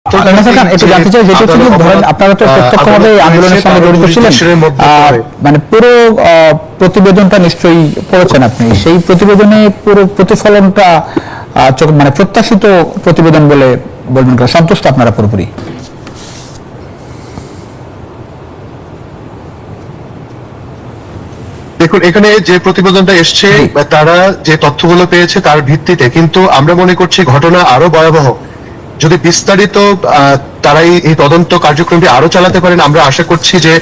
একটু জানতে চাই, যেটা হচ্ছে ধরেন আপনারা তো প্রত্যক্ষভাবে আন্দোলনের সঙ্গে জড়িত ছিলেন, মানে পুরো প্রতিবেদনটা নিশ্চয়ই পড়েছেন আপনি। সেই প্রতিবেদনে পুরো প্রতিফলনটা মানে প্রত্যাশিত প্রতিবেদন বলে বলবেন, সন্তুষ্ট আপনারা পুরোপুরি? দেখুন, এখানে যে প্রতিবেদনটা এসছে তারা যে তথ্যগুলো পেয়েছে তার ভিত্তিতে, কিন্তু আমরা মনে করছি ঘটনা আরো ভয়াবহ। যদি বিস্তারিত তারাই এই তদন্ত কার্যক্রমটি আরো চালাতে পারেন, আমরা আশা করছি যে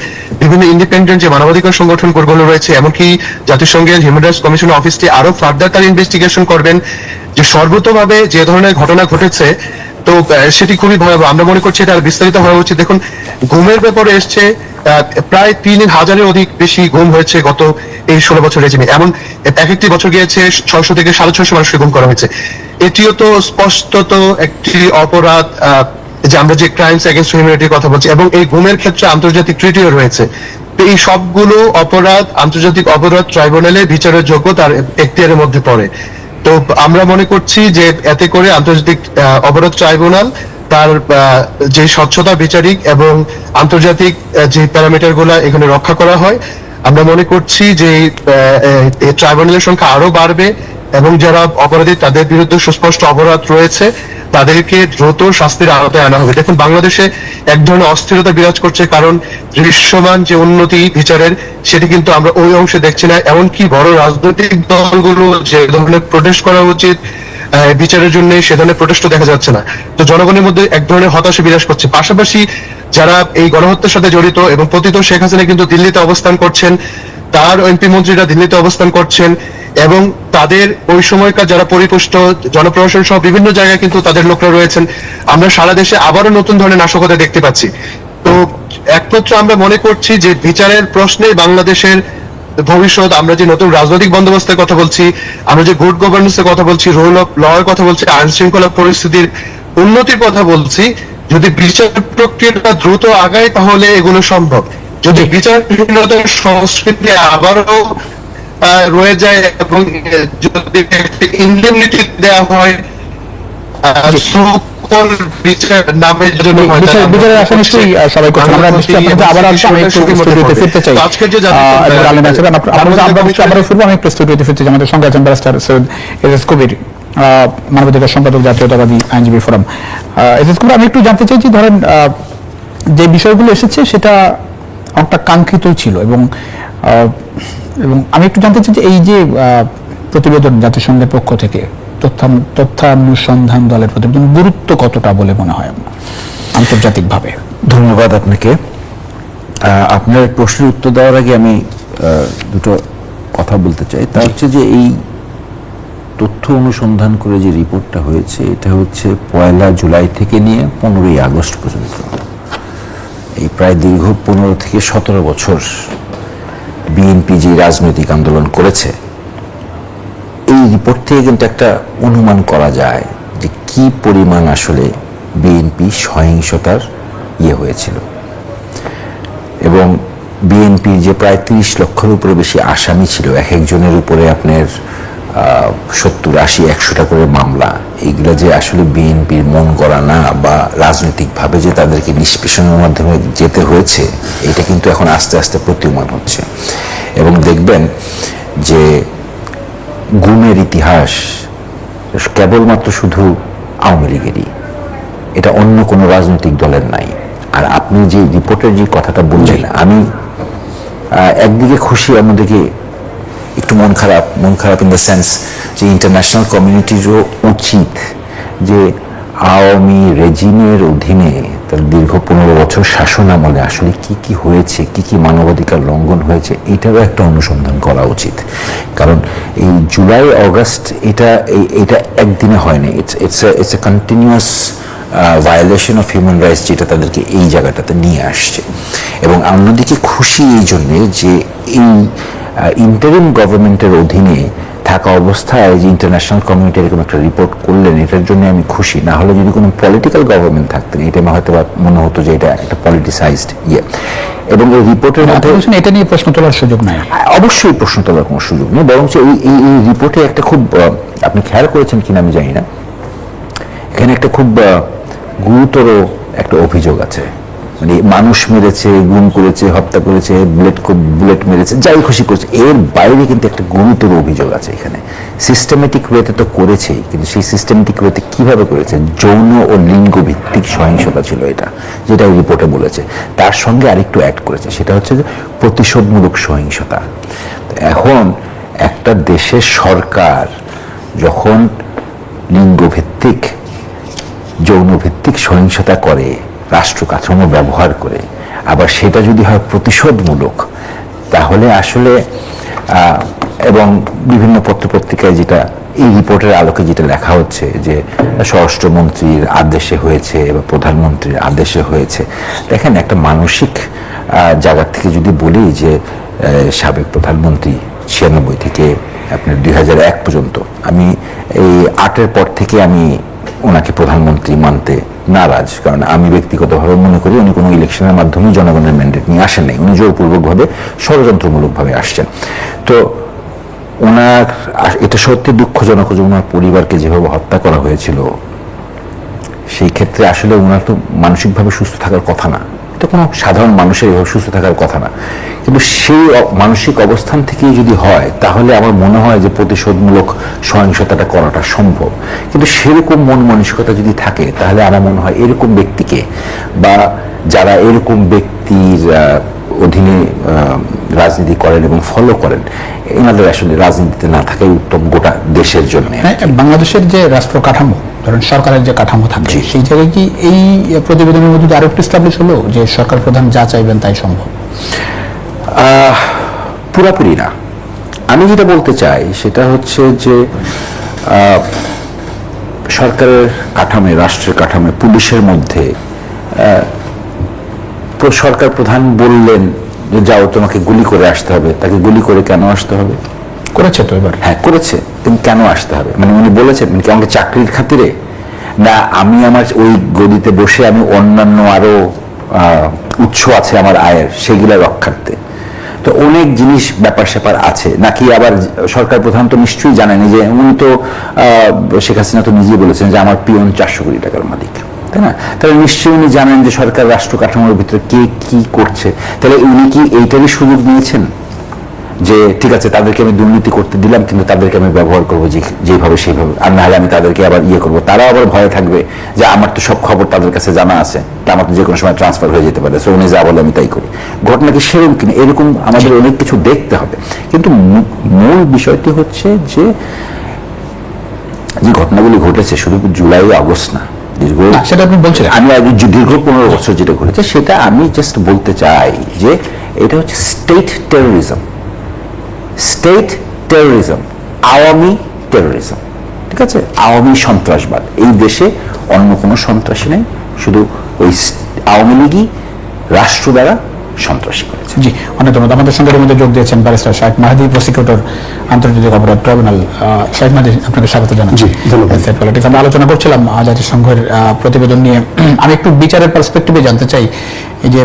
বিভিন্ন ইন্ডিপেন্ডেন্ট যে মানবাধিকার সংগঠনগুলো রয়েছে, এমনকি জাতিসংঘের হিউম্যান রাইটস কমিশন অফিসটি আরো ফার্দার তার ইনভেস্টিগেশন করবেন যে সর্বতভাবে যে ধরনের ঘটনা ঘটেছে, তো সেটি খুবই ভয়াবহ। আমরা মনে করছি এটা বিস্তারিত হওয়া উচিত। দেখুন, গুমের ব্যাপারে এসছে প্রায় ৩,০০০-এর অধিক বেশি গুম হয়েছে গত এই ১৬ বছর রেজিমে। এমন এক একটি বছর গিয়েছে ৬০০ থেকে ৬৫০ মানুষকে গুম করা হয়েছে। এটিও তো স্পষ্টত একটি অপরাধ, যে আমরা যে ক্রাইমস এগেইনস্ট হিউম্যানিটির কথা বলছি, এবং এই গুমের ক্ষেত্রে আন্তর্জাতিক ট্রিটিও রয়েছে। তো এই সবগুলো অপরাধ আন্তর্জাতিক অপরাধ ট্রাইব্যুনালে বিচারের যোগ্য, তার এখতিয়ারের মধ্যে পড়ে। তো আমরা মনে করছি যে এতে করে আন্তর্জাতিক অপরাধ ট্রাইব্যুনাল তার যে স্বচ্ছতা বিচারিক এবং আন্তর্জাতিক যে প্যারামিটার গুলা এখানে রক্ষা করা হয়, আমরা মনে করছি যে ট্রাইব্যুনালের সংখ্যা আরো বাড়বে এবং যারা অপরাধী তাদের বিরুদ্ধে সুস্পষ্ট অপরাধ রয়েছে তাদেরকে দ্রুত শাস্তির আওতায় আনা হবে। দেখুন, বাংলাদেশে এক ধরনের অস্থিরতা বিরাজ করছে, কারণ দৃশ্যমান যে উন্নতি বিচারের সেটি কিন্তু আমরা ওই অংশে দেখছি না। এমনকি বড় রাজনৈতিক দলগুলো যে ধরনের প্রোটেস্ট করা উচিত বিচারের জন্য, সে ধরনের প্রোটেস্টও দেখা যাচ্ছে না। তো জনগণের মধ্যে এক ধরনের হতাশা বিরাজ করছে। পাশাপাশি যারা এই গণহত্যার সাথে জড়িত এবং পতিত শেখ হাসিনা কিন্তু দিল্লিতে অবস্থান করছেন, তার এমপি মন্ত্রীরা দিল্লিতে অবস্থান করছেন, এবং তাদের ওই সময়কার যারা পরিপুষ্ট জনপ্রশাসন সহ বিভিন্ন জায়গায় কিন্তু তাদের লোকরা রয়েছেন। আমরা সারা দেশে আবারও নতুন ধরনের নাশকতা দেখতে পাচ্ছি। তো একমাত্র আমরা মনে করছি যে বিচারের প্রশ্নে বাংলাদেশের ভবিষ্যৎ, আমরা যে নতুন রাজনৈতিক বন্দোবস্তের কথা বলছি, আমরা যে গুড গভর্নেন্সের কথা বলছি, রুল অফ ল এর কথা বলছি, আইন শৃঙ্খলা পরিস্থিতির উন্নতির কথা বলছি, যদি বিচার প্রক্রিয়াটা দ্রুত আগায় তাহলে এগুলো সম্ভব। যদি বিচারহীনতার সংস্কৃতি আবারও রয়ে যায় এবং যদি ইনডেমনিটি দেওয়া হয় বিচারের নামে, বিচারের আশা নিশ্চয়ই সবাই করছেন। আমরা নিশ্চয়ই আবার আসবো, আমি একটু স্টুডিওতে ফিরতে চাই। আমি একটু স্টুডিওতে ফিরতে চাই। আমাদের সঙ্গে আছেন ব্যারিস্টার সৈয়দ এজাজ কবির, মানবাধিকার সম্পাদক, জাতীয়তাবাদী আইনজীবী ফোরাম। এজাজ কবির, আমি একটু জানতে চাইছি, ধরেন যে বিষয়গুলো এসেছে সেটা অনেকটা কাঙ্ক্ষিতই ছিল, এবং আমি একটু জানতে চাই যে এই যে প্রতিবেদন জাতিসংঘের পক্ষ থেকে, তথ্যানুসন্ধান দলের প্রতিবেদন, গুরুত্ব কতটা বলে মনে হয় আপনার আন্তর্জাতিকভাবে? ধন্যবাদ আপনাকে। আপনার প্রশ্নের উত্তর দেওয়ার আগে আমি দুটো কথা বলতে চাই। তা হচ্ছে যে এই তথ্য অনুসন্ধান করে যে রিপোর্টটা হয়েছে, এটা হচ্ছে 1 জুলাই থেকে নিয়ে 15 আগস্ট পর্যন্ত, এই প্রায় দীর্ঘ 15 থেকে 17 বছর বিএনপি যে রাজনৈতিক আন্দোলন করেছে, এই রিপোর্ট থেকে কিন্তু একটা অনুমান করা যায় যে কি পরিমাণ আসলে বিএনপি সহিংসতার হয়েছিল। এবং বিএনপির যে প্রায় 30 লক্ষের উপরে বেশি আসামি ছিল, এক একজনের উপরে আপনার 70, 80, 100টা করে মামলা, এইগুলো যে আসলে বিএনপির মন গড়া না, বা রাজনৈতিকভাবে যে তাদেরকে নিষ্পেষণের মাধ্যমে যেতে হয়েছে, এটা কিন্তু এখন আস্তে আস্তে প্রতীয়মান হচ্ছে। এবং দেখবেন যে গুমের ইতিহাস কেবলমাত্র শুধু আওয়ামী লীগেরই, এটা অন্য কোনো রাজনৈতিক দলের নাই। আর আপনি যে রিপোর্টের যে কথাটা বলছেন, আমি একদিকে খুশি, অন্যদিকে একটু মন খারাপ ইন দ্য সেন্স যে ইন্টারন্যাশনাল কমিউনিটিরও উচিত যে আওয়ামী রেজিমের অধীনে তার দীর্ঘ 15 বছর শাসন আমলে আসলে কি হয়েছে, কি মানবাধিকার লঙ্ঘন হয়েছে, এটারও একটা অনুসন্ধান করা উচিত। কারণ এই জুলাই অগাস্ট এটা একদিনে হয়নি, it's a continuous violation of human rights, যেটা তাদেরকে এই জায়গাটাতে নিয়ে আসছে। এবং অন্যদিকে খুশি এই জন্যে যে এই ইন্টারিম গভর্নমেন্টের অধীনে থাকা অবস্থায় যে ইন্টারন্যাশনাল কমিউনিটি এরকম একটা রিপোর্ট করলেন, এটার জন্য আমি খুশি। না হলে যদি কোনো পলিটিক্যাল গভর্নমেন্ট থাকতেন, এটা হয়তো মনে হতো যে এটা একটা পলিটিসাইজড এবং এই রিপোর্টের মধ্যে এটা নিয়ে প্রশ্ন তোলার সুযোগ নাই, অবশ্যই প্রশ্ন তোলার কোনো সুযোগ নেই। বরং এই রিপোর্টে একটা খুব, আপনি খেয়াল করেছেন কিনা আমি জানি না, এখানে একটা খুব গুরুতর একটা অভিযোগ আছে, মানে মানুষ মেরেছে, গুম করেছে, হত্যা করেছে, বুলেট মেরেছে, যাই খুশি করেছে, এর বাইরে কিন্তু একটা গুরুতর অভিযোগ আছে এখানে। সিস্টেমেটিক ওয়েতে তো করেছেই, কিন্তু সেই সিস্টেমেটিক ওয়েতে কিভাবে করেছে? যৌন ও লিঙ্গ ভিত্তিক সহিংসতা ছিল এটা, যেটা এই রিপোর্টে বলেছে। তার সঙ্গে আরেকটু অ্যাড করেছে, সেটা হচ্ছে যে প্রতিশোধমূলক সহিংসতা। এখন একটা দেশের সরকার যখন লিঙ্গভিত্তিক, যৌনভিত্তিক সহিংসতা করে, রাষ্ট্র কাঠামো ব্যবহার করে, আবার সেটা যদি হয় প্রতিশোধমূলক, তাহলে আসলে এবং বিভিন্ন পত্রপত্রিকায় যেটা এই রিপোর্টের আলোকে যেটা লেখা হচ্ছে যে স্বরাষ্ট্রমন্ত্রীর আদেশে হয়েছে বা প্রধানমন্ত্রীর আদেশে হয়েছে, দেখেন একটা মানসিক জায়গা থেকে যদি বলি যে সাবেক প্রধানমন্ত্রী 96 থেকে আপনার 2001 পর্যন্ত, আমি এই 8-এর পর থেকে আমি ওনাকে প্রধানমন্ত্রী মানতে নারাজ, কারণ আমি ব্যক্তিগতভাবে মনে করি উনি কোনো ইলেকশনের মাধ্যমে জনগণের ম্যান্ডেট নিয়ে আসেন নাই, উনি জোরপূর্বকভাবে ষড়যন্ত্রমূলকভাবে আসছেন। তো ওনার এটা সত্যি দুঃখজনক যে ওনার পরিবারকে যেভাবে হত্যা করা হয়েছিল, সেই ক্ষেত্রে আসলে ওনার তো মানসিকভাবে সুস্থ থাকার কথা না, এটা কোনো সাধারণ মানুষের এভাবে সুস্থ থাকার কথা না। কিন্তু সেই মানসিক অবস্থান থেকেই যদি হয়, তাহলে আমার মনে হয় যে প্রতিশোধমূলক সহিংসতাটা করাটা সম্ভব। কিন্তু সেরকম মন মানসিকতা যদি থাকে, তাহলে আমার মনে হয় এরকম ব্যক্তিকে বা যারা এরকম ব্যক্তির অধীনে রাজনীতি করেন এবং ফলো করেন, এনাদের আসলে রাজনীতিতে না থাকাই উত্তম গোটা দেশের জন্য। বাংলাদেশের যে রাষ্ট্র কাঠামো, ধরেন সরকারের যে কাঠামো থাকে, সেই জায়গায় কি এই প্রতিবেদনের মধ্যে আরো একটু এস্টাবলিশ হলো যে সরকার প্রধান যা চাইবেন তাই সম্ভব? পুরাপুরি না। আমি যেটা বলতে চাই সেটা হচ্ছে যে সরকারের কাঠামো, রাষ্ট্রের কাঠামো, পুলিশের মধ্যে সরকার প্রধান বললেন যে যাও তোমাকে গুলি করে আসতে হবে, তাকে গুলি করে কেন আসতে হবে? করেছে তো এবার। হ্যাঁ করেছে, কিন্তু কেন আসতে হবে? মানে উনি বলেছেন মানে কি আমাকে চাকরির খাতিরে, না আমি আমার ওই গদিতে বসে আমি অন্যান্য আরো উৎস আছে আমার আয়ের, সেগুলা রক্ষার্থে? তো অনেক জিনিস ব্যাপার স্যাপার আছে নাকি। আবার সরকার প্রধান তো নিশ্চয়ই জানেনি যে উনি তো শেখ হাসিনা তো নিজেই বলেছেন যে আমার পিয়ন 400 কোটি টাকার মালিক, তাই না? তাহলে নিশ্চয়ই উনি জানেন যে সরকার রাষ্ট্র কাঠামোর ভিতরে কে কি করছে। তাহলে উনি কি এইটারই সুযোগ নিয়েছেন যে ঠিক আছে তাদেরকে আমি দুর্নীতি করতে দিলাম, কিন্তু তাদেরকে আমি ব্যবহার করবো যেভাবে সেইভাবে, আর নাহলে আমি তাদেরকে আবার করবো, তারাও আবার ভয়ে থাকবে যে আমার তো সব খবর তাদের কাছে জানা আছে, আমার তো যে কোনো সময় ট্রান্সফার হয়ে যেতে পারে, সো উনি যা বলে আমি তাই করি। ঘটনা কি সেরকম কিনা? এরকম আমাদের অনেক কিছু দেখতে হবে। কিন্তু মূল বিষয়টি হচ্ছে যে যে ঘটনাগুলি ঘটেছে শুধু জুলাই আগস্ট না, সেটা আপনি বলছিলেন, আমি দীর্ঘ 15 বছর যেটা ঘটেছে সেটা আমি জাস্ট বলতে চাই যে এটা হচ্ছে state terrorism, state terrorism, Awami terrorism, ঠিক আছে? আওয়ামী সন্ত্রাসবাদ। এই দেশে অন্য কোনো সন্ত্রাসী নেই, শুধু ওই আওয়ামী লীগই রাষ্ট্র দ্বারা সন্ত্রাসী করেছে। জি, অনেক ধন্যবাদ। আমাদের সঙ্গে মধ্যে যোগ দিয়েছেন ব্যারিস্টার শাহেদ মাহদী, প্রসিকিউটর, আন্তর্জাতিক অপরাধ ট্রাইব্যুনাল। শাহেদ মাহদী, আপনাকে স্বাগত জানাচ্ছি। জি, ধন্যবাদ। আমরা আলোচনা করছিলাম জাতিসংঘের প্রতিবেদন নিয়ে। আমি একটু বিচারের পার্সপেক্টিভে জানতে চাই, এই যে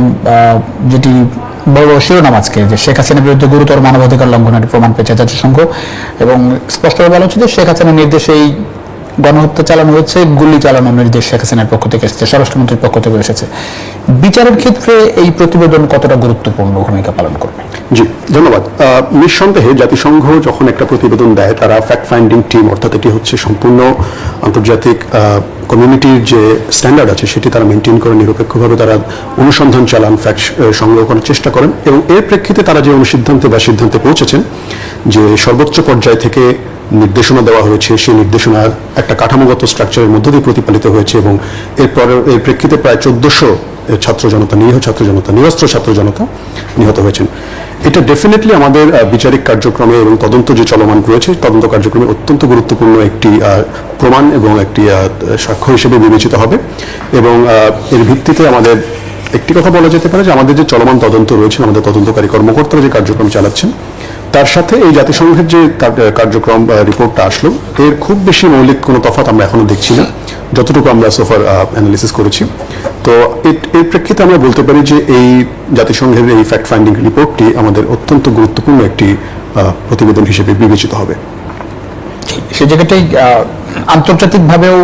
যেটি বড় শিরোনাম আজকে, যে শেখ হাসিনার বিরুদ্ধে গুরুতর মানবাধিকার লঙ্ঘনের প্রমাণ পেয়েছে জাতিসংঘ, এবং স্পষ্টভাবে বলা হচ্ছে যে শেখ হাসিনার নির্দেশে এই গণহত্যা চালানো হচ্ছে, গুলি চালানোর নির্দেশ শেখ হাসিনার পক্ষ থেকে এসেছে, স্বরাষ্ট্রমন্ত্রীর পক্ষ থেকে এসেছে। বিচারের ক্ষেত্রে এই প্রতিবেদন কতটা গুরুত্বপূর্ণ ভূমিকা পালন করবে? জি, ধন্যবাদ। নিঃসন্দেহে জাতিসংঘ যখন একটা প্রতিবেদন দেয়, তারা ফ্যাক্ট ফাইন্ডিং টিম, অর্থাৎ এটি হচ্ছে সম্পূর্ণ আন্তর্জাতিক কমিউনিটির যে স্ট্যান্ডার্ড আছে সেটি তারা মেনটেন করে, নিরপেক্ষভাবে তারা অনুসন্ধান চালান, ফ্যাক্ট সংগ্রহ করার চেষ্টা করেন, এবং এর প্রেক্ষিতে তারা যে অনুসিদ্ধান্তে বা সিদ্ধান্তে পৌঁছেছেন যে সর্বোচ্চ পর্যায় থেকে নির্দেশনা দেওয়া হয়েছে, সেই নির্দেশনা একটা কাঠামোগত স্ট্রাকচারের মধ্য দিয়ে প্রতিপালিত হয়েছে, এবং এরপরে এর প্রেক্ষিতে প্রায় 1400 ছাত্র জনতা, নিরীহ ছাত্র জনতা, নিরস্ত্র ছাত্র জনতা নিহত হয়েছেন। এটা ডেফিনেটলি আমাদের বিচারিক কার্যক্রমে এবং তদন্ত যে চলমান রয়েছে, তদন্ত কার্যক্রমে অত্যন্ত গুরুত্বপূর্ণ একটি প্রমাণ এবং একটি সাক্ষ্য হিসেবে বিবেচিত হবে। এবং এর ভিত্তিতে আমাদের একটি কথা বলা যেতে পারে যে আমাদের যে চলমান তদন্ত রয়েছে, আমাদের তদন্তকারী কর্মকর্তারা যে কার্যক্রম চালাচ্ছেন, তার সাথে এই জাতিসংঘের যে কার্যক্রম রিপোর্টটা আসলো, এর খুব বেশি মৌলিক কোনো তফাৎ আমরা এখনো দেখছি না, যতটুকু আমরা সোফার অ্যানালিসিস করেছি। তো এর প্রেক্ষিতে আমরা বলতে পারি যে এই জাতিসংঘের এই ফ্যাক্ট ফাইন্ডিং রিপোর্টটি আমাদের অত্যন্ত গুরুত্বপূর্ণ একটি প্রতিবেদন হিসেবে বিবেচিত হবে। সে জায়গাটাই আন্তর্জাতিকভাবেও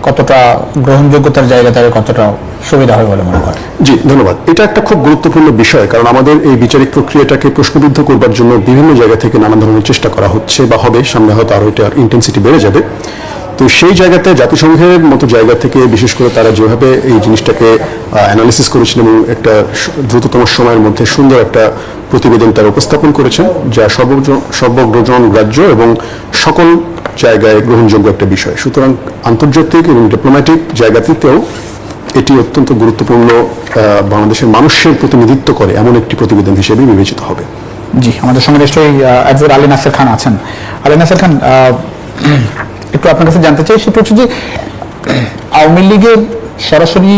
কতটা গ্রহণযোগ্যতার জায়গা থেকে কতটা সুবিধা হয় বলে মনে করেন? জি, ধন্যবাদ। এটা একটা খুব গুরুত্বপূর্ণ বিষয়, কারণ আমাদের এই বিচারিক প্রক্রিয়াটাকে প্রশ্নবিদ্ধ করবার জন্য বিভিন্ন জায়গা থেকে নানা ধরনের চেষ্টা করা হচ্ছে বা হবে, সামনে হয়তো আরো এটার ইন্টেন্সিটি বেড়ে যাবে। তো সেই জায়গাতে জাতিসংঘের মতো জায়গা থেকে বিশেষ করে তারা যেভাবে এই জিনিসটাকে অ্যানালিসিস করেছেন এবং একটা দ্রুততম সময়ের মধ্যে সুন্দর একটা প্রতিবেদন তারা উপস্থাপন করেছেন, যা সর্বজন গ্রাহ্য এবং সকল জায়গায় গ্রহণযোগ্য একটা বিষয়। সুতরাং আন্তর্জাতিক এবং ডিপ্লোম্যাটিক জায়গাতেও এটি অত্যন্ত গুরুত্বপূর্ণ, বাংলাদেশের মানুষের প্রতিনিধিত্ব করে এমন একটি প্রতিবেদন হিসেবে বিবেচিত হবে। জি, আমাদের সঙ্গে নিশ্চয়ই অ্যাডভোকেট আলী নাসের খান আছেন। আলী নাসের খান, একটু আপনার কাছে জানতে চাই, সেটা হচ্ছে যে আওয়ামী লীগের সরাসরি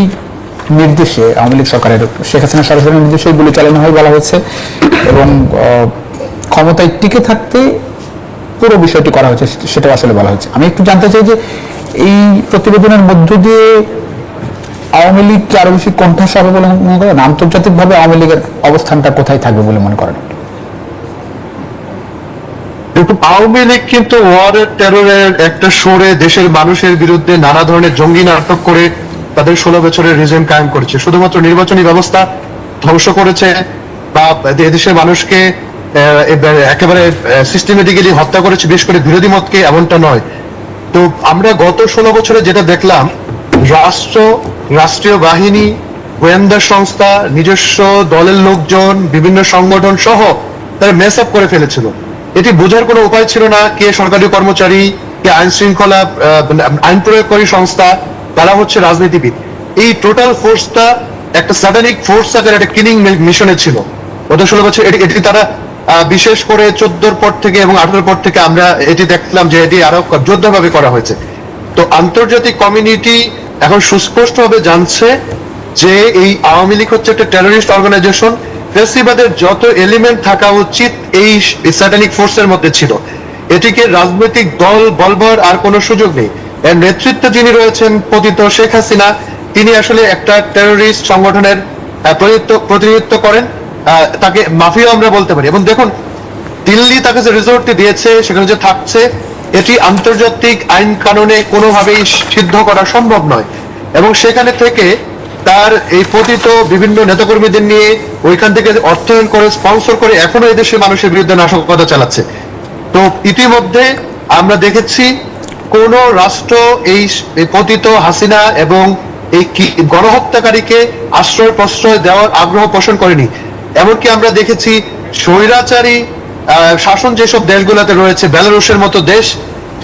নির্দেশে, আওয়ামী লীগ সরকারের শেখ হাসিনার সরাসরি নির্দেশে গুলি চালানো হয় বলা হয়েছে এবং ক্ষমতায় টিকে থাকতে পুরো বিষয়টি করা হয়েছে, সেটাও আসলে বলা হয়েছে। আমি একটু জানতে চাই যে এই প্রতিবেদনের মধ্য দিয়ে আওয়ামী লীগ কি আরো বেশি কণ্ঠাস হবে বলে মনে করেন? আন্তর্জাতিকভাবে আওয়ামী লীগের অবস্থানটা কোথায় থাকবে বলে মনে করেন? আওয়ামী লীগ কিন্তু ওয়ারের টেররের একটা সরে দেশের মানুষের বিরুদ্ধে নানা ধরনের জঙ্গি নাটক করে তাদের 16 বছরের রিজিম কায়েম করেছে। শুধুমাত্র নির্বাচনী ব্যবস্থা ধ্বংস করেছে বা দেশের মানুষকে একেবারে সিস্টেমেটিক্যালি হত্যা করেছে, বিশেষ করে বিরোধী মতকে, এমনটা নয়। তো আমরা গত 16 বছরে যেটা দেখলাম, রাষ্ট্রীয় বাহিনী, গোয়েন্দা সংস্থা, নিজস্ব দলের লোকজন, বিভিন্ন সংগঠন সহ তারা মেস আপ করে ফেলেছিল। এটি বোঝার কোনো উপায় ছিল না কে সরকারি কর্মচারী, কে আইন শৃঙ্খলা আইন প্রয়োগকারী সংস্থা, তারা হচ্ছে রাজনীতিবিদ। এই টোটাল ফোর্সটা একটা স্যাটানিক ফোর্স আকারে একটা কিলিং মিশনে ছিল গত 16 বছর। এটি তারা বিশেষ করে 14 পর থেকে এবং 18 পর থেকে আমরা এটি দেখলাম যে এটি আরো যোদ্ধভাবে করা হয়েছে। তো আন্তর্জাতিক কমিউনিটি এখন সুস্পষ্টভাবে জানছে যে এই আওয়ামী লীগ হচ্ছে একটা টেররিস্ট অর্গানাইজেশন। ফ্যাসিবাদের যত এলিমেন্ট থাকা উচিত এই স্যাটানিক ফোর্সের মধ্যে ছিল। এটিকে রাজনৈতিক দল বলবার আর কোনো সুযোগ নেই। এর নেতৃত্বে যিনি রয়েছেন পতিত শেখ হাসিনা, তিনি আসলে একটা টেররিস্ট সংগঠনের প্রতিনিধিত্ব করেন। তাকে মাফিয়া আমরা বলতে পারি। এবং দেখুন, দিল্লি তাকে যে রিসোর্টটি দিয়েছে, সেখানে যে থাকছে, এটি আন্তর্জাতিক আইন কানুনে কোনোভাবেই সিদ্ধ করা সম্ভব নয়। এবং সেখানে থেকে তার এই পতিত বিভিন্ন নেতাকর্মীদের নিয়ে ওইখান থেকে অর্থায়ন করে, স্পন্সর করে এখনো এই দেশের মানুষের বিরুদ্ধে নাশকতা চালাচ্ছে। তো ইতিমধ্যে আমরা দেখেছি কোন রাষ্ট্র এই পতিত হাসিনা এবং এই গণহত্যাকারীকে আশ্রয় প্রশ্রয় দেওয়ার আগ্রহ পোষণ করেনি। এমনকি আমরা দেখেছি স্বৈরাচারী শাসন যেসব দেশগুলোতে রয়েছে, বেলারুশের মতো দেশ,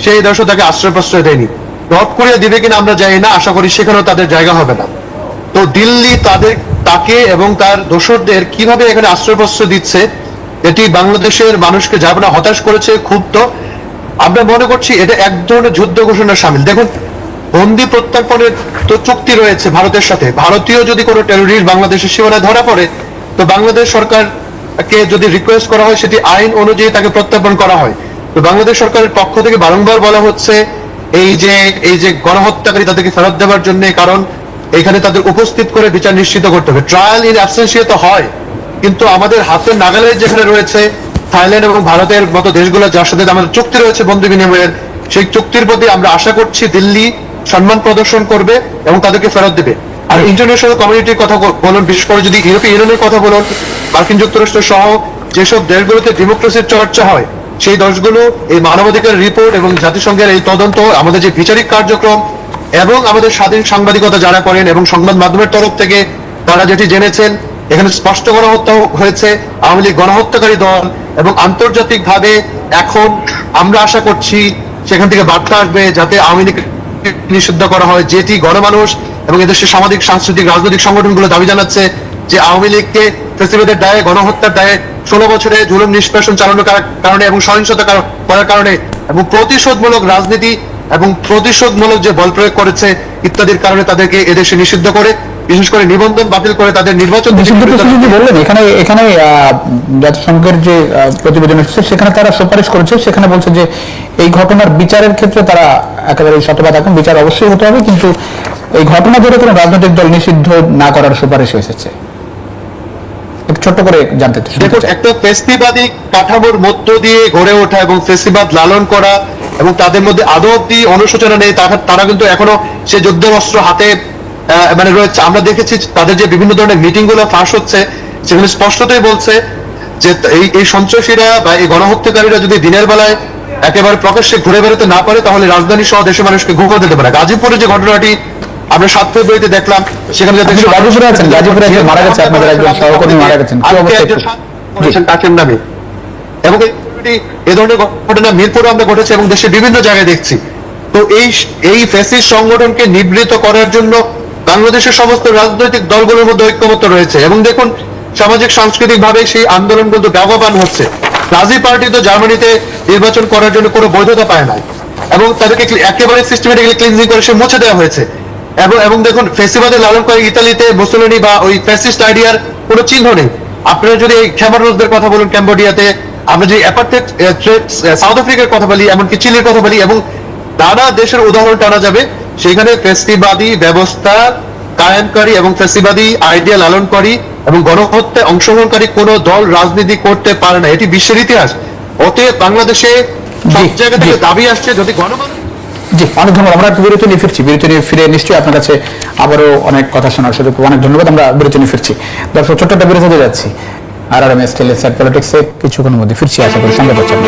সেই দেশও তাকে আশ্রয় প্রশ্রয় দেয়নি। নর্থ কোরিয়া দিবে কিনা আমরা জানি না, আশা করি সেখানেও তাদের জায়গা হবে না। তো দিল্লি তাকে এবং তার দোসরদের কিভাবে এখানে আশ্রয় প্রশ্রয় দিচ্ছে, এটি বাংলাদেশের মানুষকে যাবনা হতাশ করেছে, ক্ষুব্ধ। আমরা মনে করছি এটা এক ধরনের যুদ্ধ ঘোষণার সামিল। দেখুন, বন্দি প্রত্যর্পণের তো চুক্তি রয়েছে ভারতের সাথে। ভারতীয় যদি কোনো টেররিস্ট বাংলাদেশের সীমানায় ধরা পড়ে, তো বাংলাদেশ সরকারকে যদি রিকোয়েস্ট করা হয়, সেটি আইন অনুযায়ী তাকে প্রত্যর্পণ করা হয়। তো বাংলাদেশ সরকারের পক্ষ থেকে বারংবার বলা হচ্ছে এই যে গণহত্যাকারী তাদেরকে ফেরত দেওয়ার জন্য, কারণ এখানে তাদের উপস্থিত করে বিচার নিশ্চিত করতে হবে। ট্রায়াল ইন অ্যাবসেন্সিয়া তো হয়, কিন্তু আমাদের হাতের নাগালে যেখানে রয়েছে থাইল্যান্ড এবং ভারতের মতো দেশগুলো, যার সাথে আমাদের চুক্তি রয়েছে বন্দি বিনিময়ের, সেই চুক্তির প্রতি আমরা আশা করছি দিল্লি সম্মান প্রদর্শন করবে এবং তাদেরকে ফেরত দেবে। আর ইন্টারন্যাশনাল কমিউনিটির কথা বলুন, বিশেষ করে যদি ইউরোপীয় ইউনিয়নের কথা বলুন, মার্কিন যুক্তরাষ্ট্র সহ যেসব দেশগুলোতে ডেমোক্রেসির চর্চা হয়, সেই দেশগুলো এই মানবাধিকার রিপোর্ট এবং জাতিসংঘের এই তদন্ত, আমাদের যে বিচারিক কার্যক্রম এবং আমাদের স্বাধীন সাংবাদিকতা যারা করেন এবং সংবাদ মাধ্যমের তরফ থেকে তারা যেটি জেনেছেন, এখানে স্পষ্ট গণহত্যা হয়েছে, আওয়ামী লীগ গণহত্যাকারী দল। এবং আন্তর্জাতিক ভাবে এখন আমরা আশা করছি সেখান থেকে বার্তা আসবে যাতে আওয়ামী লীগ নিষিদ্ধ করা হয়, যেটি গণমানুষ এবং এদেশের সামাজিক, সাংস্কৃতিক, রাজনৈতিক সংগঠনগুলো দাবি জানাচ্ছে যে আওয়ামী লীগকে ফ্যাসিবাদের দায়ে, গণহত্যার দায়ে 16 বছরে জুলুম নিষ্পেষণ চালানোর কারণে এবং সহিংসতা করার কারণে এবং প্রতিশোধমূলক রাজনীতি এবং প্রতিশোধমূলক যে বল প্রয়োগ করেছে ইত্যাদির কারণে তাদেরকে এদেশে নিষিদ্ধ করে, বিশেষ করে নিবন্ধন বাতিল করে তাদের নির্বাচন। বললেন এখানে জাতিসংঘের যে প্রতিবেদন এসেছে সেখানে তারা সুপারিশ করেছে, সেখানে বলছে যে এই ঘটনার বিচারের ক্ষেত্রে তারা একেবারে শতভাগ এখন বিচার অবশ্যই হতে হবে, কিন্তু এই ঘটনা ধরে কোনো রাজনৈতিক দল নিষিদ্ধ না করার সুপারিশ এসেছে। ছোট্ট করে জানতে চাই। দেখুন, একটা ফেসিবাদী কাঠামোর মধ্য দিয়ে গড়ে ওঠা এবং ফেসিবাদ লালন করা এবং তাদের মধ্যে আদৌ অব্দি অনুশোচনা নেই, তারা কিন্তু এখনো সে যুদ্ধের অস্ত্র হাতে মানে রয়েছে। আমরা দেখেছি তাদের যে বিভিন্ন ধরনের মিটিং গুলো ফাঁস হচ্ছে, সেখানে স্পষ্টতই বলছে যে এই সন্ত্রাসীরা বা এই গণহত্যাকারীরা যদি দিনের বেলায় একেবারে প্রকাশ্যে ঘুরে বেরোতে না পারে, তাহলে রাজধানী সহ দেশের মানুষকে ঘুমাতে দেবে না। গাজীপুরে যে ঘটনাটি আমরা 7 ফেব্রুয়ারিতে দেখলাম, সেখানে গাজীপুরে আছেন, গাজীপুরে মারা গেছে, আপনাদের একজন সহকর্মী মারা গেছেন, কি অবস্থা? কাকের নামে, এবং এই ধরনের ঘটনা মিরপুরে আমরা ঘটেছে এবং দেশের বিভিন্ন জায়গায় দেখছি। তো এই ফ্যাসিস্ট সংগঠনকে নিবৃত করার জন্য বাংলাদেশের সমস্ত রাজনৈতিক দলগুলোর মধ্যে ঐক্যমত্য রয়েছে, এবং দেখুন সামাজিক সাংস্কৃতিক ভাবে সেই আন্দোলন কিন্তু ব্যবহান হচ্ছে। নাজি পার্টি তো জার্মানিতে নির্বাচন করার জন্য কোনো বৈধতা পায় না, এবং তাদেরকে একেবারে সিস্টেমেটিক্যালি ক্লিনজিং করে সে মুছে দেওয়া হয়েছে। এবং দেখুন ফেসিবাদে লালন করে ইতালিতে মুসোলিনি বা ওই ফ্যাসিস্ট আইডিয়ার কোনো চিহ্ন নেই। আপনারা যদি এই খেমারোজদের কথা বলুন ক্যাম্বোডিয়াতে, আমরা যদি অ্যাপার্থেড সাউথ আফ্রিকার কথা বলি, এমনকি চিলির কথা বলি, এবং নানা দেশের উদাহরণ টানা যাবে, সেখানে ফ্যাসিবাদী ব্যবস্থা কায়েমকারী এবং ফ্যাসিবাদী আইডিয়া লালনকারী এবং গণহত্যায় অংশগ্রহণকারী কোন দল রাজনীতি করতে পারে না, এটি বিশ্বের ইতিহাস। অতএব বাংলাদেশে সব জায়গা থেকে দাবি আসছে, যদি গণমানুষ। জি, অনেক ধন্যবাদ। আমরা বিরতি নিয়ে ফিরছি, বিরতি নিয়ে ফিরে নিশ্চয়ই আপনার কাছে আবারও অনেক কথা শোনার সুযোগ। অনেক ধন্যবাদ। আমরা বিরতি নিয়ে ফিরছি। দর্শক, ছোট্ট একটা বিরতিতে যাচ্ছি। RRM স্টিল ইনসাইড পলিটিক্সে কিছুক্ষণের মধ্যে ফিরছি, আশা করি সঙ্গে থাকছেন।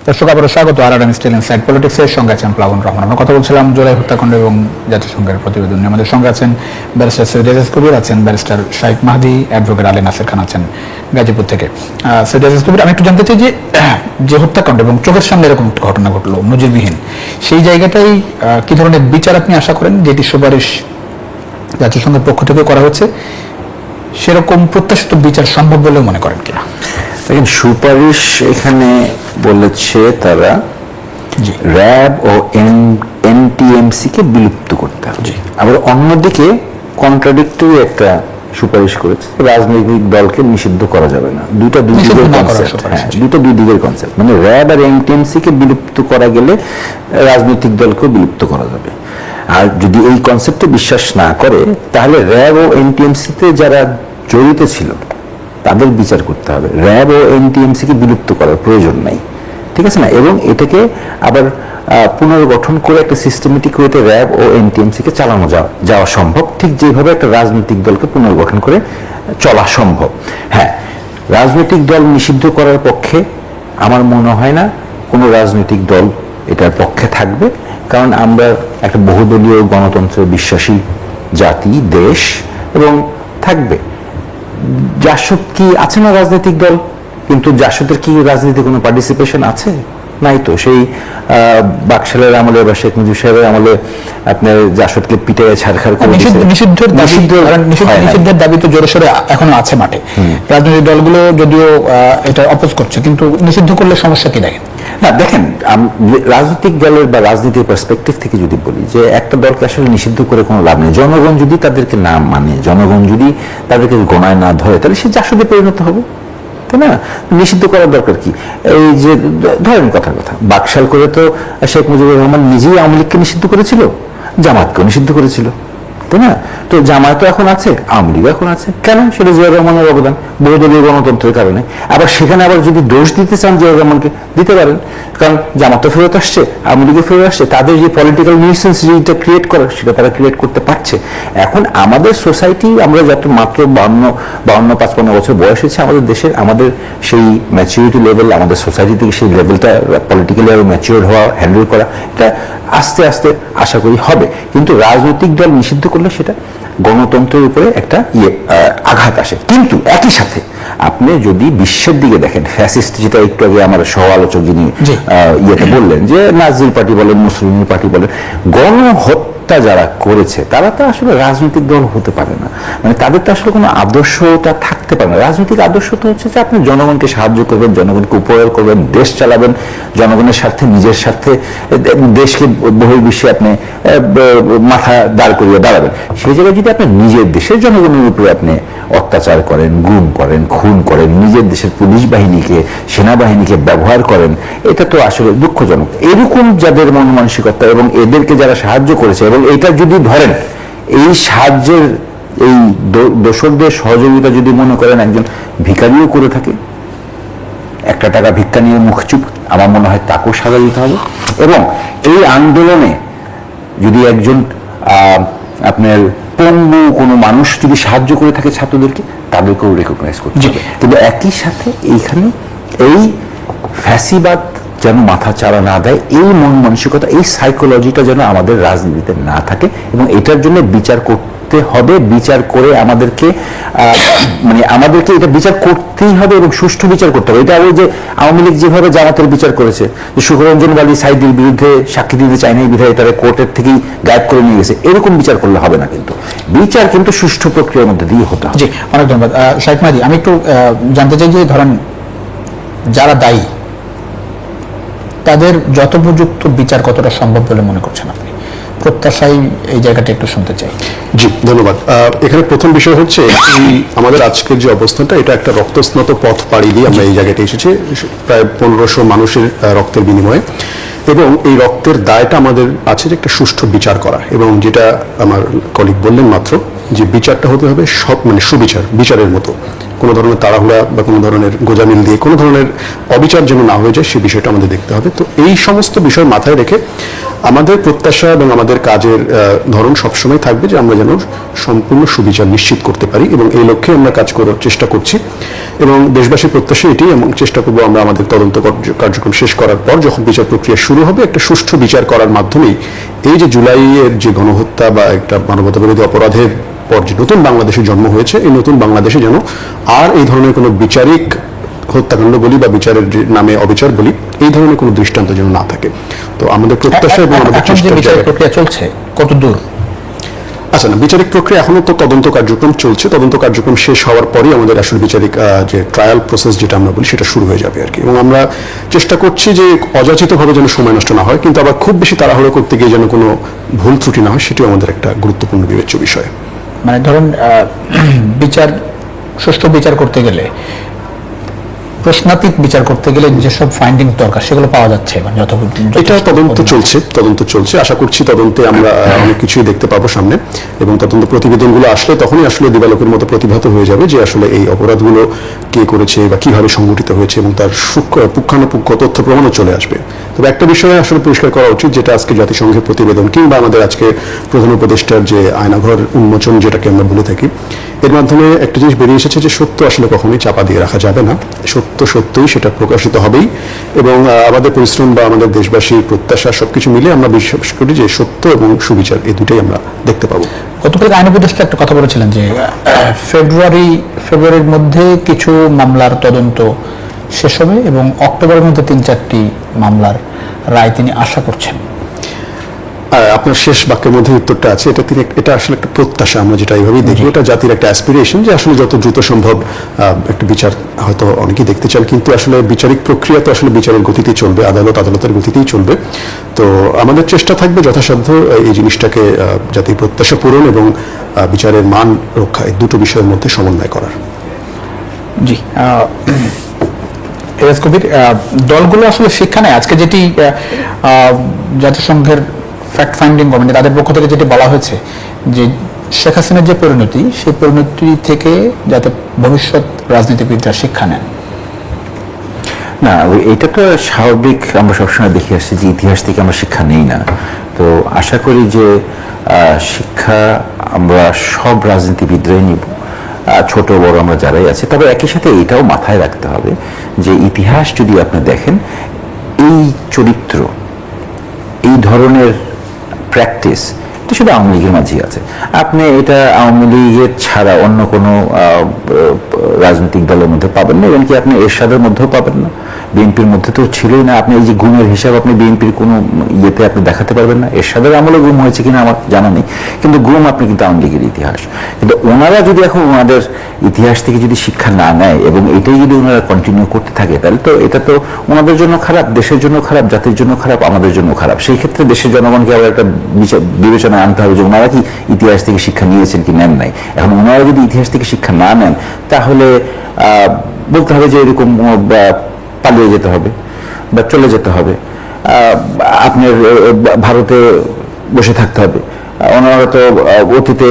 দর্শক আবারও স্বাগত আরআরএম স্টিল ইনসাইড পলিটিক্সের সঙ্গে আছেন প্লাবন রহমান। আমরা কথা বলছিলাম জুলাই হত্যাকাণ্ড এবং জাতিসংঘের প্রতিবেদন নিয়ে। আমাদের সঙ্গে আছেন ব্যারিস্টার সৈয়দ এজাজ কবির, আছেন ব্যারিস্টার শাইখ মাহদি, অ্যাডভোকেট আলী নাসির খান আছেন গাজীপুর থেকে। সৈয়দ এজাজ কবির, আমি একটু জানতে চাই যে হত্যাকাণ্ড এবং চোখের সামনে এরকম একটা ঘটনা ঘটলো নজিরবিহীন, সেই জায়গাটাই কি ধরনের বিচার আপনি আশা করেন? যেটি সুপারিশ জাতিসংঘের পক্ষ থেকে করা হচ্ছে, সেরকম প্রত্যাশিত বিচার সম্ভব বলেও মনে করেন কিনা? দেখেন, সুপারিশ এখানে বলেছে তারা র্যাব ও এনটিএমসি কে বিলুপ্ত করতে হবে। আবার অন্যদিকে কন্ট্রাডিক্টরি একটা সুপারিশ করেছে, রাজনৈতিক দলকে নিষিদ্ধ করা যাবে না। দুইটা দুই দিকের কনসেপ্ট, মানে র্যাব আর এনটিএমসি কে বিলুপ্ত করা গেলে রাজনৈতিক দলকেও বিলুপ্ত করা যাবে। আর যদি এই কনসেপ্টে বিশ্বাস না করে, তাহলে র্যাব ও এনটিএমসিতে যারা জড়িত ছিল তাদের বিচার করতে হবে। র্যাব ও এনটিএমসি কে বিলুপ্ত করার প্রয়োজন নাই, ঠিক আছে না? এবং এটাকে আবার পুনর্গঠন করে একটা সিস্টেমেটিক ওয়েতে র্যাব ও এনটিএমসি কে চালানো যাওয়া সম্ভব, ঠিক যেভাবে একটা রাজনৈতিক দলকে পুনর্গঠন করে চলা সম্ভব। হ্যাঁ, রাজনৈতিক দল নিষিদ্ধ করার পক্ষে আমার মনে হয় না কোনো রাজনৈতিক দল এটার পক্ষে থাকবে, কারণ আমরা একটা বহুদলীয় গণতন্ত্রে বিশ্বাসী জাতি, দেশ, এবং থাকবে। জাসদ কি আছে না রাজনৈতিক দল, কিন্তু জাসদের কি রাজনীতি কোনো পার্টিসিপেশন আছে? নাই তো। সেই বাকশালের আমলে বা শেখ মুজিব সাহেবের আমলে আপনার জাসদকে পিটে ছাড়খাড় করে নিষিদ্ধের দাবি তো জোরসোরে এখনো আছে মাঠে। রাজনৈতিক দলগুলো যদিও এটা অপোজ করছে, কিন্তু নিষিদ্ধ করলে সমস্যা কি দেখেন? না, দেখেন, রাজনৈতিক দলের বা রাজনীতির পার্সপেক্টিভ থেকে যদি বলি যে একটা দলকে আসলে নিষিদ্ধ করে কোনো লাভ নেই। জনগণ যদি তাদেরকে না মানে, জনগণ যদি তাদেরকে গণায় না ধরে, তাহলে সে জাসদে পরিণত হবে, তাই না? নিষিদ্ধ করার দরকার কি? এই যে ধরেন কথার কথা, বাকশাল করে তো শেখ মুজিবুর রহমান নিজেই আওয়ামী লীগকে নিষিদ্ধ করেছিল, জামাতকেও নিষিদ্ধ করেছিল, তাই না? তো জামায়াতও এখন আছে, আওয়ামী লীগও এখন আছে। কেন? সেটা জিয়াউর রহমানের অবদান, বহুদলীয় গণতন্ত্রের কারণে। আবার সেখানে আবার যদি দোষ দিতে চান জিয়াউর রহমানকে, দিতে পারেন, কারণ জামাতও ফেরত আসছে, আওয়ামী লীগও ফেরত আসছে। তাদের যে পলিটিক্যাল নিউসেন্স যেটা ক্রিয়েট করার, সেটা তারা ক্রিয়েট করতে পারছে। এখন আমাদের সোসাইটি, আমরা যত মাত্র 52-55 বছর বয়স হয়েছে আমাদের দেশের, আমাদের সেই ম্যাচিউরিটি লেভেল, আমাদের সোসাইটি থেকে সেই লেভেলটা পলিটিক্যালি আরো ম্যাচিউর হওয়া, হ্যান্ডেল করা, এটা আস্তে আস্তে আশা করি হবে। কিন্তু রাজনৈতিক দল নিষিদ্ধ করলে সেটা গণতন্ত্রের উপরে একটা আঘাত আসে। কিন্তু একই সাথে আপনি যদি বিশ্বের দিকে দেখেন, ফ্যাসিস্ট, যেটা একটু আগে আমার সহ আলোচক যিনি ইয়েতে বললেন, যে নাজির পার্টি বলেন, মুসলিম পার্টি বলেন, গণহত্যা যারা করেছে তারা তো আসলে রাজনৈতিক দল হতে পারে না। মানে তাদের তো আসলে কোনো আদর্শটা থাকতে পারে না। রাজনৈতিক আদর্শ তো হচ্ছে যে আপনি জনগণকে সাহায্য করবেন, জনগণকে উপকার করবেন, দেশ চালাবেন, জনগণের স্বার্থে, নিজের স্বার্থে, দেশকে বহির্বিশ্বে আপনি মাথা দাঁড় করিয়ে দাঁড়াবেন। সেই জায়গায় যদি আপনি নিজের দেশের জনগণের উপরে আপনি অত্যাচার করেন, গুম করেন, খুন করেন, নিজের দেশের পুলিশ বাহিনীকে, সেনাবাহিনীকে ব্যবহার করেন, এটা তো আসলে দুঃখজনক। এরকম যাদের মন মানসিকতা এবং এদেরকে যারা সাহায্য করেছে, এবং এটা যদি ধরেন এই সাহায্যের, এই দোসরদের সহযোগিতা যদি মনে করেন একজন ভিখারিও করে থাকে, একটা টাকা ভিক্ষা নিয়ে মুখ চুপ, আমার মনে হয় তাকেও সাজা দিতে হবে। এবং এই আন্দোলনে যদি একজন আপনার পঙ্গু কোনো মানুষ যদি সাহায্য করে থাকে ছাত্রদেরকে, তাদেরকেও রেকগনাইজ করতে হবে। কিন্তু একই সাথে এইখানে এই ফ্যাসিবাদ যেন মাথা চাড়া না দেয়, এই মন মানসিকতা, এই সাইকোলজিটা যেন আমাদের রাজনীতিতে না থাকে, এবং এটার জন্য বিচার করতে হবে। বিচার করে আমাদেরকে আমাদেরকে এটা বিচার করতেই হবে, এবং সুষ্ঠু বিচার করতে হবে। এটা ওই যে আওয়ামী লীগ যেভাবে জামাতের বিচার করেছে, যে সুখরঞ্জন বালি সাইদির বিরুদ্ধে সাক্ষী দিতে চায় না, বিধায় তারা কোর্টের থেকেই গায়েব করে নিয়ে গেছে, এরকম বিচার করলে হবে না। কিন্তু বিচার কিন্তু সুষ্ঠু প্রক্রিয়ার মধ্যে দিয়ে হতে হবে। জি, অনেক ধন্যবাদ। শাইখ মাহদি, আমি একটু জানতে চাই যে ধরেন যারা দায়ী, তাদের যথোপযুক্ত বিচার কতটা সম্ভব বলে মনে করছেন আপনি? প্রত্যাশাই এই জায়গাটা একটু শুনতে চাই। জি, ধন্যবাদ। এখানে প্রথম বিষয় হচ্ছে আমাদের আজকের যে অবস্থানটা, এটা একটা রক্তস্নাত পথ পাড়ি দিয়ে আমরা এই জায়গাটা এসেছি, প্রায় 1500 মানুষের রক্তের বিনিময়ে, এবং এই রক্তের দায়টা আমাদের আছে যে একটা সুষ্ঠু বিচার করা। এবং যেটা আমার কলিগ বললেন মাত্র, যে বিচারটা হতে হবে সব মানে সুবিচার, বিচারের মতো, কোনো ধরনের তাড়াহুড়া বা কোনো ধরনের গোজামিল দিয়ে কোনো ধরনের অবিচার যেন না হয়ে যায় সে বিষয়টা আমাদের দেখতে হবে। তো এই সমস্ত বিষয় মাথায় রেখে আমাদের প্রত্যাশা এবং আমাদের কাজের ধরন সবসময় থাকবে যে আমরা যেন সম্পূর্ণ সুবিচার নিশ্চিত করতে পারি, এবং এই লক্ষ্যে আমরা কাজ করার চেষ্টা করছি এবং দেশবাসীর প্রত্যাশা এটি, এবং চেষ্টা করবো আমরা আমাদের তদন্ত কার্যক্রম শেষ করার পর যখন বিচার প্রক্রিয়া শুরু হবে একটা সুষ্ঠু বিচার করার মাধ্যমেই এই যে জুলাইয়ের যে গণহত্যা বা একটা মানবতাবিরোধী অপরাধের পর যে নতুন বাংলাদেশের জন্ম হয়েছে, এই নতুন বাংলাদেশে যেন আর এই ধরনের কোনো বিচারিক হত্যাকাণ্ড বলি বা বিচারের নামে অবিচার বলি এই ধরনের কোনো দৃষ্টান্ত যেন না থাকে। তো আমাদের প্রত্যাশা এবং আমাদের চেষ্টা বিচারিক প্রক্রিয়া চলছে কত দূর? আচ্ছা, না, বিচারিক প্রক্রিয়া এখনো তো তদন্ত কার্যক্রম চলছে, তদন্ত কার্যক্রম শেষ হওয়ার পরই আমাদের আসলে বিচারিক যে ট্রায়াল প্রসেস যেটা আমরা বলি সেটা শুরু হয়ে যাবে আর কি। এবং আমরা চেষ্টা করছি যে অযাচিতভাবে যেন সময় নষ্ট না হয়, কিন্তু আবার খুব বেশি তাড়াহুড়ো করতে গিয়ে যেন কোনো ভুল ত্রুটি না হয় সেটিও আমাদের একটা গুরুত্বপূর্ণ বিবেচ্য বিষয়। মানে ধরুন বিচার, সুষ্ঠু বিচার করতে গেলে, প্রশ্নাতীত বিচার করতে গেলে যেসব ফাইন্ডিং দরকার সেগুলো পাওয়া যাচ্ছে মানে এটা তদন্ত চলছে, আশা করছি তদন্তে আমরা অনেক কিছুই দেখতে পাবো সামনে, এবং তদন্ত প্রতিবেদনগুলো আসলে তখনই আসলে দিবালোকের মতো প্রতিভাত হয়ে যাবে যে আসলে এই অপরাধগুলো কে করেছে বা কিভাবে সংঘটিত হয়েছে, এবং তার পুঙ্খানুপুঙ্খ তথ্য প্রমাণও চলে আসবে। তবে একটা বিষয়ে আসলে পরিষ্কার করা উচিত, যেটা আজকে জাতিসংঘের প্রতিবেদন কিংবা আমাদের আজকে প্রধান উপদেষ্টার যে আয়নাঘর উন্মোচন যেটাকে আমরা বলে থাকি, এর মাধ্যমে একটা জিনিস বেরিয়ে এসেছে যে সত্য আসলে কখনোই চাপা দিয়ে রাখা যাবে না, সত্যই সেটা প্রকাশিত হবেই। এবং আমাদের পরিশ্রম বা আমাদের দেশবাসীর প্রত্যাশা সবকিছু মিলে আমরা বিশ্বাস করি যে সত্য এবং সুবিচার এই দুটাই আমরা দেখতে পাবো। গতকাল আইন উপদেষ্টা একটা কথা বলেছিলেন যে ফেব্রুয়ারির মধ্যে কিছু মামলার তদন্ত শেষ হবে এবং অক্টোবরের মধ্যে 3-4টি মামলার রায় তিনি আশা করছেন। আপনার শেষ বাক্যের মধ্যে উত্তরটা আছে, এটা আসলে একটা প্রত্যাশা, আমরা যেটা এইভাবেই দেখি, এটা জাতির একটা অ্যাসপিরেশন যে আসলে যত দ্রুত সম্ভব একটা বিচার হয়তো অনেকেই দেখতে চান, কিন্তু আসলে বিচারিক প্রক্রিয়া তো আসলে বিচারের গতিতেই চলবে, আদালতের গতিতেই চলবে। তো আমাদের চেষ্টা থাকবে যথাসাধ্য এই জিনিসটাকে জাতির প্রত্যাশা পূরণ এবং বিচারের মান রক্ষা, এই দুটো বিষয়ের মধ্যে সমন্বয় করার। জি, এস কবির, দলগুলো আসলে শিক্ষা নেয়। আজকে যেটি জাতিসংঘের ফ্যাক্ট ফাইন্ডিং কমিটি তাদের পক্ষ থেকে যেটি বলা হয়েছে যে শেখ হাসিনার যে পরিণতি, সেই পরিণতি থেকে যাতে ভবিষ্যৎ রাজনীতিবিদরা শিক্ষা নেন। না, এটা তো স্বাভাবিক, আমরা সবসময় দেখে আসছি যে ইতিহাস থেকে আমরা শিক্ষা নেই না। তো আশা করি যে শিক্ষা আমরা সব রাজনীতিবিদরাই নিব, ছোট বড় আমরা যারাই আছে। তবে একই সাথে এটাও মাথায় রাখতে হবে যে ইতিহাস যদি আপনি দেখেন, এই চরিত্র, এই ধরনের প্র্যাকটিস এটা শুধু আওয়ামী লীগের মাঝেই আছে। আপনি এটা আওয়ামী লীগের ছাড়া অন্য কোনো রাজনৈতিক দলের মধ্যে পাবেন না, এমনকি আপনি এরশাদের মধ্যেও পাবেন না, বিএনপির মধ্যে তো ছিলই না। আপনি এই যে গুমের হিসাব আপনি বিএনপির কোনো ইয়েতে আপনি দেখাতে পারবেন না। এরশাদের আমলে গুম হয়েছে কিনা আমার জানা নেই, কিন্তু গুম আপনি কিন্তু আওয়ামী লীগের ইতিহাস। কিন্তু ওনারা যদি এখন ওনাদের ইতিহাস থেকে যদি শিক্ষা না নেয় এবং এটাই যদি ওনারা কন্টিনিউ করতে থাকে, তাহলে তো এটা তো ওনাদের জন্য খারাপ, দেশের জন্য খারাপ, জাতির জন্য খারাপ, আমাদের জন্য খারাপ। সেই ক্ষেত্রে দেশের জনগণকে আবার একটা বিবেচনায় আনতে হবে যে ওনারা কি ইতিহাস থেকে শিক্ষা নিয়েছেন কি নেন নাই। এখন ওনারা যদি ইতিহাস থেকে শিক্ষা না নেন, তাহলে বলতে হবে যে এরকম পালিয়ে যেতে হবে বা চলে যেতে হবে, আপনার ভারতে বসে থাকতে হবে। ওনারা তো অতীতে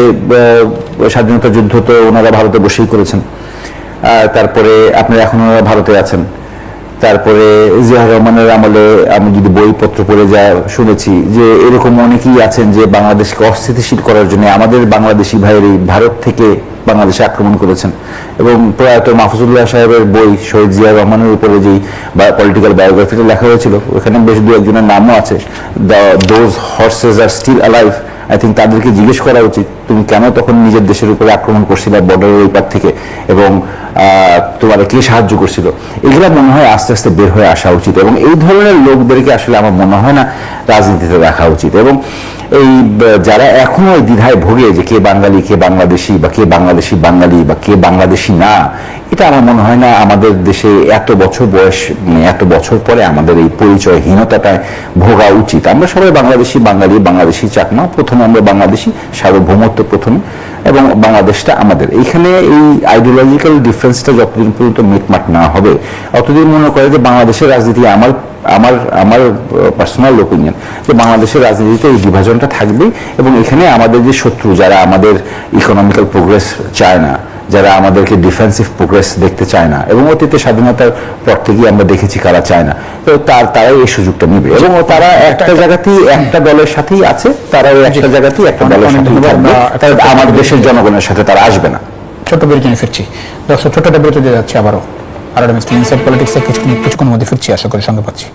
স্বাধীনতা যুদ্ধ তো ওনারা ভারতে বসেই করেছেন, তারপরে আপনারা এখন ওনারা ভারতে আছেন। তারপরে জিয়া রহমানের আমলে আমি যদি বইপত্র পড়ে যা শুনেছি যে এরকম অনেকেই আছেন যে বাংলাদেশকে অস্থিতিশীল করার জন্য আমাদের বাংলাদেশি ভাইয়েরই ভারত থেকে বাংলাদেশে আক্রমণ করেছেন। এবং প্রয়াত মাহফুজুল্লাহ সাহেবের বই শহীদ জিয়া রহমানের উপরে যেই পলিটিক্যাল বায়োগ্রাফিটা লেখা হয়েছিল, ওখানে বেশ দু একজনের নামও আছে, those horses are still alive. I think তাদেরকে জিজ্ঞেস করা উচিত তুমি কেন তখন নিজের দেশের উপরে আক্রমণ করছিলে বর্ডারের ওই পার থেকে, এবং তোমার কে সাহায্য করছিল। এগুলো মনে হয় আস্তে আস্তে বের হয়ে আসা উচিত, এবং এই ধরনের লোকদেরকে আসলে আমার মনে হয় না রাজনীতিতে রাখা উচিত। এবং এই যারা এখনো ওই দ্বিধায় ভোগে যে কে বাঙালি, কে বাংলাদেশি, বা কে বাংলাদেশি বাঙালি, বা কে বাংলাদেশি না, এটা আমার মনে হয় না আমাদের দেশে এত বছর বয়স, এত বছর পরে আমাদের এই পরিচয়হীনতাটায় ভোগা উচিত। আমরা সবাই বাংলাদেশি বাঙালি, বাংলাদেশি চাকমা, প্রথমে আমরা বাংলাদেশি, সার্বভৌমত্ব প্রথমে, এবং বাংলাদেশটা আমাদের। এইখানে এই আইডিওলজিক্যাল ডিফারেন্সটা যতদিন পর্যন্ত মিটমাট না হবে, অতদিন মনে করে যে বাংলাদেশের রাজনীতি আমার আমার পার্সোনাল ওপিনিয়ন যে বাংলাদেশের রাজনীতিতে এই বিভাজনটা থাকবে এবং এখানে আমাদের যে শত্রু যারা আমাদের ইকোনমিক্যাল প্রোগ্রেস চায় না, যারা আমাদেরকে ডিফেন্সিভ প্রোগ্রেস দেখতে চায় না, এবং অতীতে স্বাধীনতার পর থেকেই আমরা দেখেছি কারা চায় না, তো তারাই এই সুযোগটা নেবে এবং তারা একটা জায়গাতেই একটা দলের সাথেই আছে, তারা ওই একটা জায়গাতেই একটা দলের সাথে থাকবে, তারা আমাদের দেশের জনগণের সাথে তারা আসবে না। ছোট্ট বিরতি নিয়ে ফিরছি দর্শক, ছোট্ট একটা বিরতি দিয়ে যাচ্ছে আবারও। আর ইনসাইড পলিটিক্সে কিছুক্ষণ মধ্যে ফিরছি, আশা করি সঙ্গে পাচ্ছি।